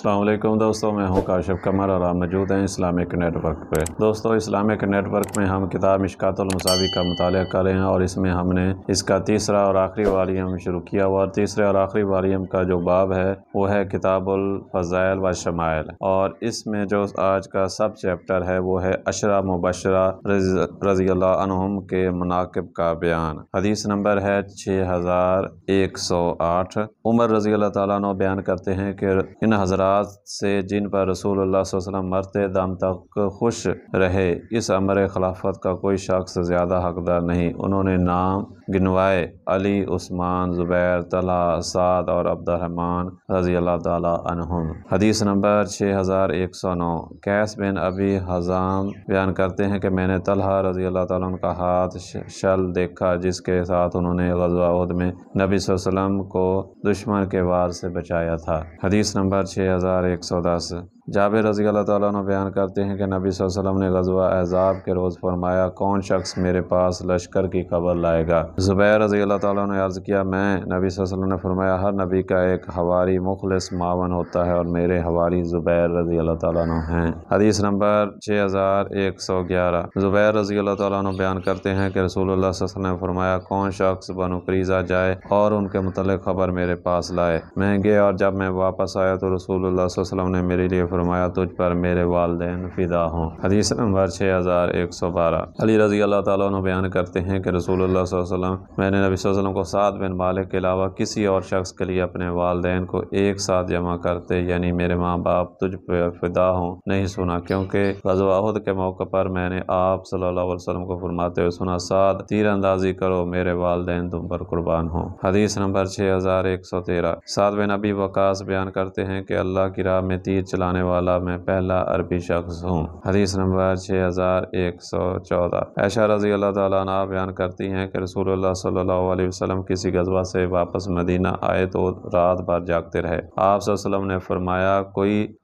السلام علیکم دوستوں، میں ہوں کاشف قمر اور آپ موجود ہیں اسلامک نیٹ ورک پہ۔ دوستوں، اسلامک نیٹ ورک میں ہم کتاب مشکوٰۃ المصابیح کا مطالعہ کر رہے ہیں اور اس میں ہم نے اس کا تیسرا اور آخری والیوم شروع کیا ہوا۔ تیسرے اور آخری والیوم کا جو باب ہے وہ ہے کتاب الفضائل و شمائل، اور اس میں جو آج کا سب چیپٹر ہے وہ ہے عشرہ مبشرہ رضی اللہ عنہم کے مناقب کا بیان۔ حدیث نمبر ہے 6108۔ عمر رضی اللہ تعالیٰ عنہ بیان کرتے ہیں کہ ان حضرات سے جن پر رسول اللہ صلی اللہ علیہ وسلم مرتے دم تک خوش رہے، اس امر خلافت کا کوئی شخص زیادہ حقدار نہیں۔ انہوں نے نام گنوائے: علی، عثمان، زبیر، طلحہ، سعد اور عبد الرحمن رضی اللہ تعالیٰ عنہم۔ حدیث نمبر 6109۔ قیس بن ابی حزام بیان کرتے ہیں کہ میں نے طلحہ رضی اللہ تعالیٰ عنہ کا ہاتھ شل دیکھا جس کے ساتھ انہوں نے غزوہ احد میں نبی صلی اللہ علیہ وسلم کو دشمن کے وار سے بچایا تھا۔ حدیث نمبر 6110۔ جابر رضی اللہ تعالیٰ عنہ بیان کرتے ہیں کہ نبی صلی اللہ علیہ وسلم نے غزوہ احزاب کے روز فرمایا: کون شخص میرے پاس لشکر کی خبر لائے گا؟ زبیر رضی اللہ تعالیٰ عنہ نے عرض کیا: میں۔ نبی صلی اللہ علیہ وسلم نے فرمایا: ہر نبی کا ایک حواری مخلص معاون ہوتا ہے اور میرے حواری زبیر رضی اللہ تعالیٰ عنہ ہیں۔ حدیث نمبر 6111۔ زبیر رضی اللہ تعالیٰ عنہ بیان کرتے ہیں کہ رسول اللہ صلی اللہ علیہ وسلم نے فرمایا: کون شخص بنو قریظہ جائے اور ان کے متعلق خبر میرے پاس لائے؟ میں گیا اور جب میں واپس آیا تو رسول اللہ صلی اللہ علیہ وسلم نے میرے لیے فرمایا: تجھ پر میرے والدین فدا ہوں۔ حدیث نمبر 6112۔ علی رضی اللہ تعالیٰ عنہ بیان کرتے ہیں کہ رسول اللہ صلی اللہ علیہ وسلم میں نے نبی صلی اللہ علیہ وسلم کو سعد بن مالک کے علاوہ کسی اور شخص کے لیے اپنے والدین کو ایک ساتھ جمع کرتے، یعنی میرے ماں باپ تجھ پہ فدا ہوں، نہیں سنا، کیونکہ غزوہ احد کے موقع پر میں نے آپ صلی اللہ علیہ وسلم کو فرماتے ہوئے سنا: سعد، تیر اندازی کرو، میرے والدین تم پر قربان ہوں۔ حدیث نمبر 6113۔ سعد بن ابی وقاص بیان کرتے ہیں کہ اللہ کی راہ میں تیر چلانے والا میں پہلا عربی شخص ہوں۔ حدیث نمبر 6114۔ عائشہ رضی اللہ تعالیٰ عنہ بیان کرتی ہیں کہ رسول اللہ صلی اللہ علیہ وسلم کسی غزوہ سے واپس مدینہ آئے تو رات بھر جاگتے رہے۔ آپ صلی اللہ علیہ وسلم نے فرمایا: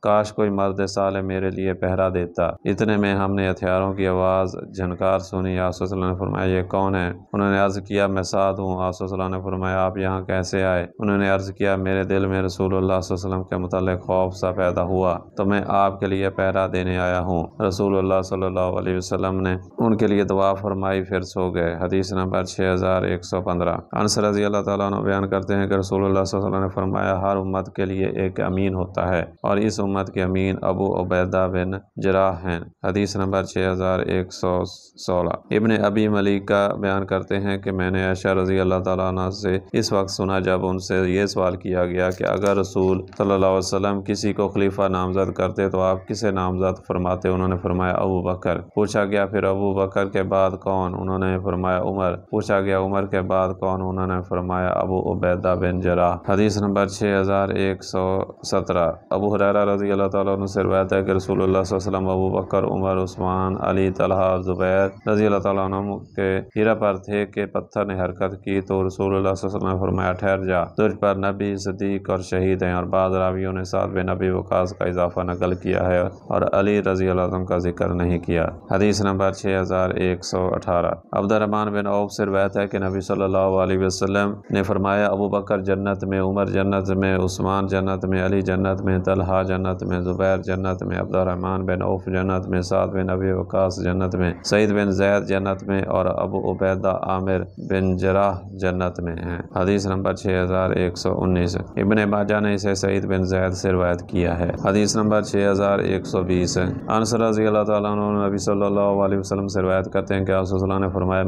کاش کوئی مرد صالح میرے لیے پہرا دیتا۔ اتنے میں ہم نے ہتھیاروں کی آواز جھنکار سنی۔ آپ صلی اللہ علیہ وسلم نے فرمایا: یہ کون ہے؟ انہوں نے عرض کیا: میں سعد ہوں۔ آپ صلی اللہ علیہ وسلم نے فرمایا: آپ یہاں کیسے آئے؟ انہوں نے عرض کیا: میرے دل میں رسول اللہ صلی اللہ علیہ وسلم کے متعلق خوف سا پیدا ہوا تو میں آپ کے لیے پہرا دینے آیا ہوں۔ رسول اللہ صلی اللہ علیہ وسلم نے ان کے لیے دعا فرمائی، پھر سو گئے۔ حدیث نمبر 6115۔ انس رضی اللہ تعالیٰ عنہ بیان کرتے ہیں کہ رسول اللہ صلی اللہ علیہ وسلم نے فرمایا: ہر امت کے لیے ایک امین ہوتا ہے اور اس امت کے امین ابو عبیدہ بن جراح ہیں۔ حدیث نمبر 6116۔ ابن ابی ملیکہ بیان کرتے ہیں کہ میں نے عائشہ رضی اللہ تعالیٰ عنہ سے اس وقت سنا جب ان سے یہ سوال کیا گیا کہ اگر رسول صلی اللہ علیہ وسلم کسی کو خلیفہ نامزد کرتے تو آپ کسے نامزد فرماتے؟ انہوں نے فرمایا: ابو بکر۔ پوچھا گیا: پھر ابو بکر کے بعد کون؟ انہوں نے فرمایا: عمر۔ پوچھا گیا: عمر کے بعد کون؟ انہوں نے فرمایا: ابو عبیدہ بن جراح۔ حدیث نمبر 6117۔ ابو ہریرہ رضی اللہ تعالیٰ عنہ سے روایت ہے کہ رسول اللہ صلی اللہ علیہ وسلم ابو بکر، عمر، عثمان، علی، طلحہ اور زبیر رضی اللہ تعالیٰ عنہ کے ہیرا پر تھے کہ پتھر نے حرکت کی تو رسول اللہ صلی اللہ علیہ وسلم نے فرمایا: ٹھہر جا، تجھ پر نبی، صدیق اور شہید ہیں۔ اور بعض راویوں نے سعد بن ابی وقاص کا اضافہ نقل کیا ہے اور علی رضی اللہ عنہ کا ذکر نہیں کیا۔ حدیث نمبر 6118۔ عبد الرحمن بن عوف سے روایت ہے کہ نبی صلی اللہ علیہ وسلم نے فرمایا: ابو بکر جنت میں، عمر جنت میں، عثمان جنت میں، علی جنت میں، طلحہ جنت میں، زبیر جنت میں، عبد الرحمن بن عوف جنت میں، سعد بن ابی وقاص جنت میں، سعید بن زید جنت میں اور ابو عبیدہ عامر بن جراح جنت میں ہیں۔ حدیث نمبر 6119۔ ابن ماجہ نے اسے سعید بن زید سے روایت کیا ہے۔ حدیث نمبر 6120۔ انس رضی اللہ تعالیٰ عنہ نبی صلی اللہ علیہ وسلم سے روایت کرتے ہیں کہ آپ صلی اللہ علیہ وسلم نے فرمایا: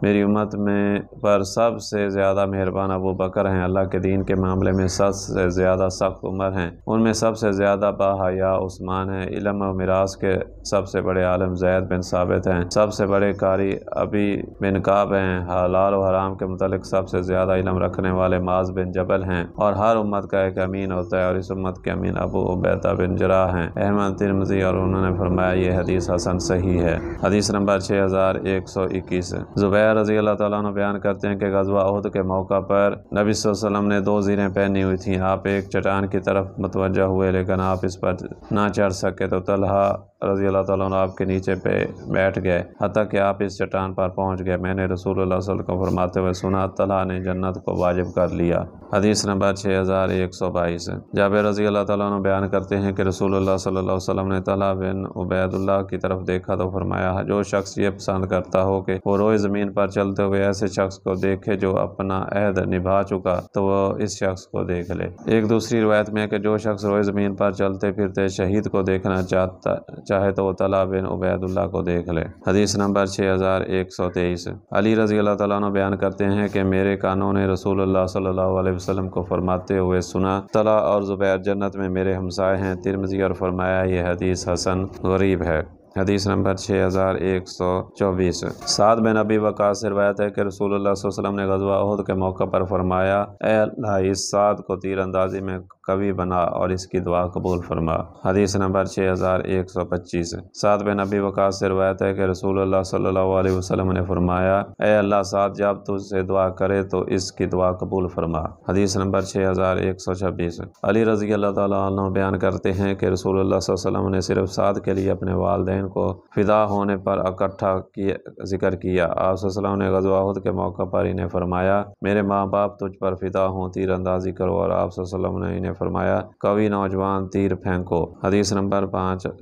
میری امت میں پر سب سے زیادہ مہربان ابو بکر ہیں، اللہ کے دین کے معاملے میں سب سے زیادہ سخت عمر ہیں، ان میں سب سے زیادہ باحیا عثمان ہیں، علم و میراث کے سب سے بڑے عالم زید بن ثابت ہیں، سب سے بڑے قاری ابی بن کعب ہیں، حلال و حرام کے متعلق سب سے زیادہ علم رکھنے والے معاذ بن جبل ہیں، اور ہر امت کا ایک امین ہوتا ہے اور اس امت کے امین ابو عبیدہ بن جراح ہیں، احمد ترمذی، اور انہوں نے فرمایا یہ حدیث حسن صحیح ہے۔ حدیث نمبر 6121۔ زبیر رضی اللہ تعالیٰ عنہ بیان کرتے ہیں کہ غزوہ احد کے موقع پر نبی صلی اللہ علیہ وسلم نے 2 زیریں پہنی ہوئی تھیں۔ آپ ایک چٹان کی طرف متوجہ ہوئے لیکن آپ اس پر نہ چڑھ سکے تو طلحہ رضی اللہ تعالیٰ عنہ آپ کے نیچے پہ بیٹھ گئے حتیٰ کہ آپ اس چٹان پر پہنچ گئے۔ میں نے رسول اللہ صلی اللہ علیہ وسلم کو فرماتے ہوئے سنا، طلحہ نے جنت کو واجب کر لیا۔ حدیث نمبر 6122۔ جابر رضی اللہ تعالیٰ عنہ بیان کرتے ہیں کہ رسول اللہ صلی اللہ علیہ وسلم نے طلحہ بن عبید اللہ کی طرف دیکھا تو فرمایا، جو شخص یہ پسند کرتا ہو کہ وہ روئے زمین پر چلتے ہوئے ایسے شخص کو دیکھے جو اپنا عہد نبھا چکا تو وہ اس شخص کو دیکھ لے۔ ایک دوسری روایت میں ہے کہ جو شخص روئے زمین پر چلتے پھرتے شہید کو دیکھنا چاہے تو وہ طلحہ بن عبید اللہ کو دیکھ لے۔ حدیث نمبر 6123۔ علی رضی اللہ تعالیٰ عنہ بیان کرتے ہیں کہ میرے کانوں نے رسول اللہ صلی اللہ علیہ وسلم کو فرماتے ہوئے سنا، طلحہ اور زبیر جنت میں میرے ہمسائے ہیں۔ ترمذی، اور فرمایا یہ حدیث حسن غریب ہے۔ حدیث نمبر 6124۔ سعد بن ابی وقاص سے روایت ہے کہ رسول اللہ صلی اللہ علیہ وسلم نے غزوہ احد کے موقع پر فرمایا، اے اللہ اس سعد کو تیر اندازی میں قوی بنا اور اس کی دعا قبول فرما۔ حدیث نمبر 6125۔ سعد بن ابی وقاص سے روایت ہے کہ رسول اللہ صلی اللہ علیہ وسلم نے فرمایا، اے اللہ سعد جب تجھ سے دعا کرے تو اس کی دعا قبول فرما۔ حدیث نمبر 6126۔ علی رضی اللہ تعالیٰ عنہ بیان کرتے ہیں کہ رسول اللہ صلی اللہ علیہ وسلم نے صرف سعد کے لیے اپنے والدین کو فدا ہونے پر اکٹھا ذکر کیا۔ آپ صلی اللہ علیہ وسلم نے غزوہ احد کے موقع پر انہیں فرمایا، میرے ماں باپ تجھ پر فدا ہوں، تیر اندازی کرو، اور آپ صلی اللہ علیہ وسلم نے انہیں فرمایا، کوئی نوجوان تیر پھینکو۔ حدیث نمبر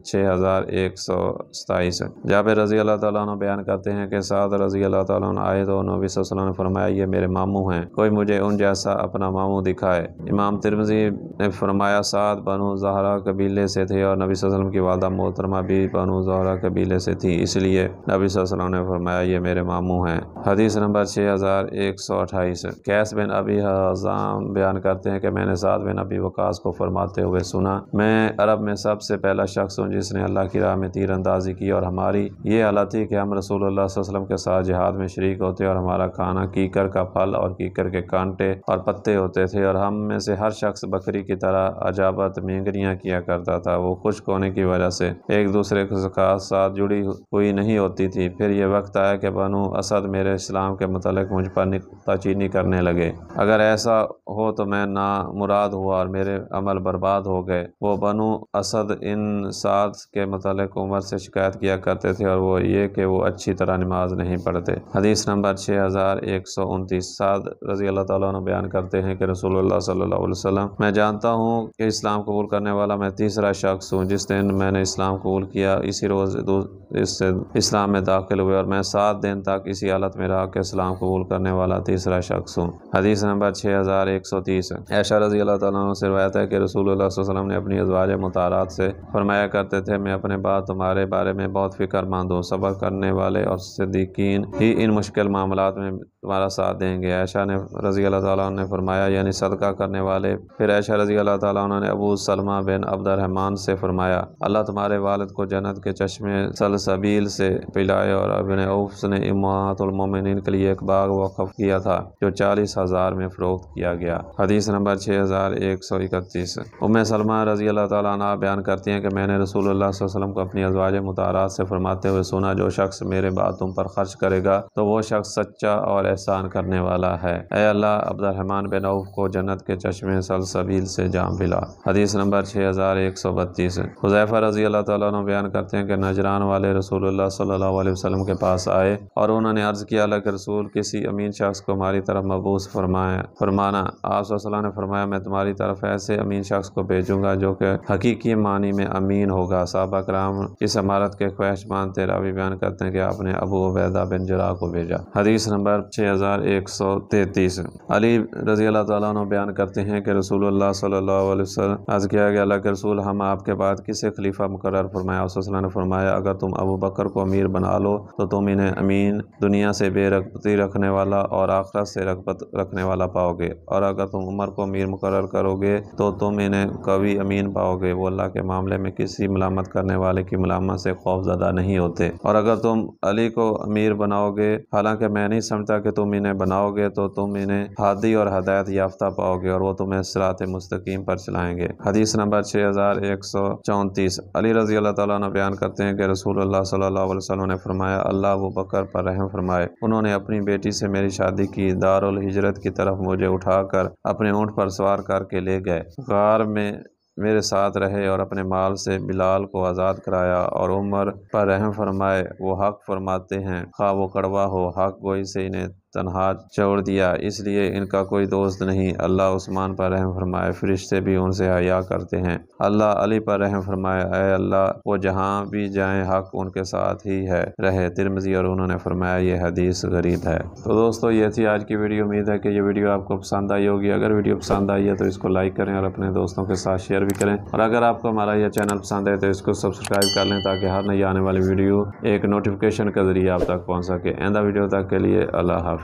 6127۔ جابر رضی اللہ تعالیٰ عنہ بیان کرتے ہیں کہ سعد رضی اللہ تعالیٰ عنہ آئے تو نبی صلی اللہ علیہ وسلم نے فرمایا، یہ میرے ماموں ہیں، کوئی مجھے ان جیسا اپنا ماموں دکھائے۔ امام ترمذی نے فرمایا، سعد بنو زہرہ قبیلے سے تھے اور نبی صلی اللہ علیہ وسلم کی والدہ محترمہ بھی بنو زہرہ قبیلے سے تھی، اس لیے نبی صلی اللہ علیہ وسلم نے فرمایا یہ میرے ماموں ہیں۔ حدیث نمبر 6128۔ قیس بن ابی حازم بیان کرتے ہیں کہ میں نے سعد بن ابی وقاص کو فرماتے ہوئے سنا، میں عرب میں سب سے پہلا شخص ہوں جس نے اللہ کی راہ میں تیر اندازی کی، اور ہماری یہ حالت تھی کہ ہم رسول اللہ صلی اللہ علیہ وسلم کے ساتھ جہاد میں شریک ہوتے اور ہمارا کھانا کیکر کا پھل اور کیکر کے کانٹے اور پتے ہوتے تھے، اور ہم میں سے ہر شخص بکری کی طرح عجابت مینگریاں کیا کرتا تھا۔ وہ خشک ہونے کی وجہ سے ایک دوسرے کے ساتھ جڑی ہوئی نہیں ہوتی تھی۔ پھر یہ وقت آیا کہ بنو اسد میرے اسلام کے متعلق مجھ پر نکتہ چینی کرنے لگے، اگر ایسا ہو تو میں نامراد ہوا اور میرے عمل برباد ہو گئے۔ وہ بنو اسد ان سعد کے متعلق عمر سے شکایت کیا کرتے تھے، اور وہ یہ کہ وہ اچھی طرح نماز نہیں پڑھتے۔ حدیث نمبر 6129۔ سعد رضی اللہ تعالیٰ عنہ بیان کرتے ہیں کہ رسول اللہ صلی اللہ علیہ وسلم، میں جانتا ہوں کہ اسلام قبول کرنے والا میں تیسرا شخص ہوں۔ جس دن میں نے اسلام قبول کیا اسی روز اس سے اسلام میں داخل ہوئے، اور میں 7 دن تک اسی حالت میں رہا کہ اسلام قبول کرنے والا تیسرا شخص ہوں۔ حدیث نمبر 6130۔ عائشہ رضی اللہ تعالیٰ عنہ سے روایت ہے کہ رسول اللہ صلی اللہ علیہ وسلم نے اپنی ازواج مطہرات سے فرمایا کرتے تھے، میں اپنے بعد تمہارے بارے میں بہت فکر مند ہوں، صبر کرنے والے اور صدیقین ہی ان مشکل معاملات میں تمہارا ساتھ دیں گے۔ عائشہ نے رضی اللہ تعالیٰ عنہ نے فرمایا، یعنی صدقہ کرنے والے۔ پھر عائشہ رضی اللہ تعالیٰ عنہ نے ابو سلمہ بن عبد الرحمن سے فرمایا، اللہ تمہارے والد کو جنت کے چشمے سلسبیل سے پلائے، اور ابن عوف نے امہات المومنین کے لیے ایک باغ وقف کیا تھا جو 40,000 میں فروخت کیا گیا۔ حدیث نمبر 6131۔ ام سلمہ رضی اللہ تعالیٰ عنہ بیان کرتی ہیں کہ میں نے رسول اللہ صلی اللہ علیہ وسلم کو اپنی ازواج مطہرات سے فرماتے ہوئے سنا، جو شخص میرے بعد تم پر خرچ کرے گا تو وہ شخص سچا اور احسان کرنے والا ہے۔ اے اللہ عبد الرحمن بن عوف کو جنت کے چشمے سلسبیل سے جام پلا۔ حدیث نمبر 6132۔ حذیفہ رضی اللہ تعالیٰ عنہ بیان کرتے ہیں کہ نجران والے رسول اللہ صلی اللہ علیہ وسلم کے پاس آئے اور انہوں نے عرض کیا، اللہ کے رسول کسی امین شخص کو ہماری طرف مبعوث فرمانا۔ آپ صلی اللہ علیہ وسلم نے فرمایا، میں تمہاری طرف ایسے امین شخص کو بھیجوں گا جو کہ حقیقی معنی میں امین ہوگا۔ صحابہ کرام اس عمارت کے خواہشمند تھے۔ راوی بیان کرتے ہیں کہ آپ نے ابو عبیدہ بن جراح کو بھیجا۔ حدیث نمبر 6133۔ علی رضی اللہ تعالیٰ عنہ بیان کرتے ہیں کہ رسول اللہ صلی اللہ علیہ وسلم عرض کیا کہ اللہ کے رسول ہم آپ کے بعد کسے خلیفہ مقرر فرمایا؟ آپ صلی اللہ علیہ وسلم نے فرمایا، اگر تم ابو بکر کو امیر بنا لو تو تم انہیں امین، دنیا سے بے رغبتی رکھنے والا اور آخرت سے رغبت رکھنے والا پاؤ گے، اور اگر تم عمر کو امیر مقرر کرو گے تو تم انہیں قوی امین پاؤ گے، وہ اللہ کے معاملے میں کسی ملامت کرنے والے کی ملامت سے خوف زدہ نہیں ہوتے، اور اگر تم علی کو امیر بناؤ گے، حالانکہ میں نہیں سمجھتا کہ تم انہیں بناؤ گے تو تم انہیں ہادی اور ہدایت یافتہ پاؤ گے اور وہ تمہیں صراط مستقیم پر چلائیں گے۔ حدیث نمبر 6134۔ علی رضی اللہ تعالیٰ عنہ بیان کرتے ہیں کہ رسول اللہ صلی اللہ علیہ وسلم نے فرمایا، اللہ ابو بکر پر رحم فرمائے، انہوں نے اپنی بیٹی سے میری شادی کی، دارالہجرت کی طرف مجھے اٹھا کر اپنے اونٹ پر سوار کر کے لے گئے، غار میں میرے ساتھ رہے اور اپنے مال سے بلال کو آزاد کرایا، اور عمر پر رحم فرمائے، وہ حق فرماتے ہیں خواہ وہ کڑوا ہو، حق گوئی سے انہیں تنہا چھوڑ دیا، اس لیے ان کا کوئی دوست نہیں۔ اللہ عثمان پر رحم فرمائے، فرشتے بھی ان سے حیا کرتے ہیں۔ اللہ علی پر رحم فرمائے، اے اللہ وہ جہاں بھی جائیں حق ان کے ساتھ ہی ہے رہے۔ ترمذی، اور انہوں نے فرمایا یہ حدیث غریب ہے۔ تو دوستو یہ تھی آج کی ویڈیو، امید ہے کہ یہ ویڈیو آپ کو پسند آئی ہوگی۔ اگر ویڈیو پسند آئی ہے تو اس کو لائک کریں اور اپنے دوستوں کے ساتھ شیئر بھی کریں، اور اگر آپ کو ہمارا یہ چینل پسند ہے تو اس کو سبسکرائب کر لیں تاکہ ہر نئی آنے والی ویڈیو ایک نوٹیفیکیشن کے ذریعے آپ تک پہنچ سکے۔ آئندہ ویڈیو تک کے لیے اللہ حافظ۔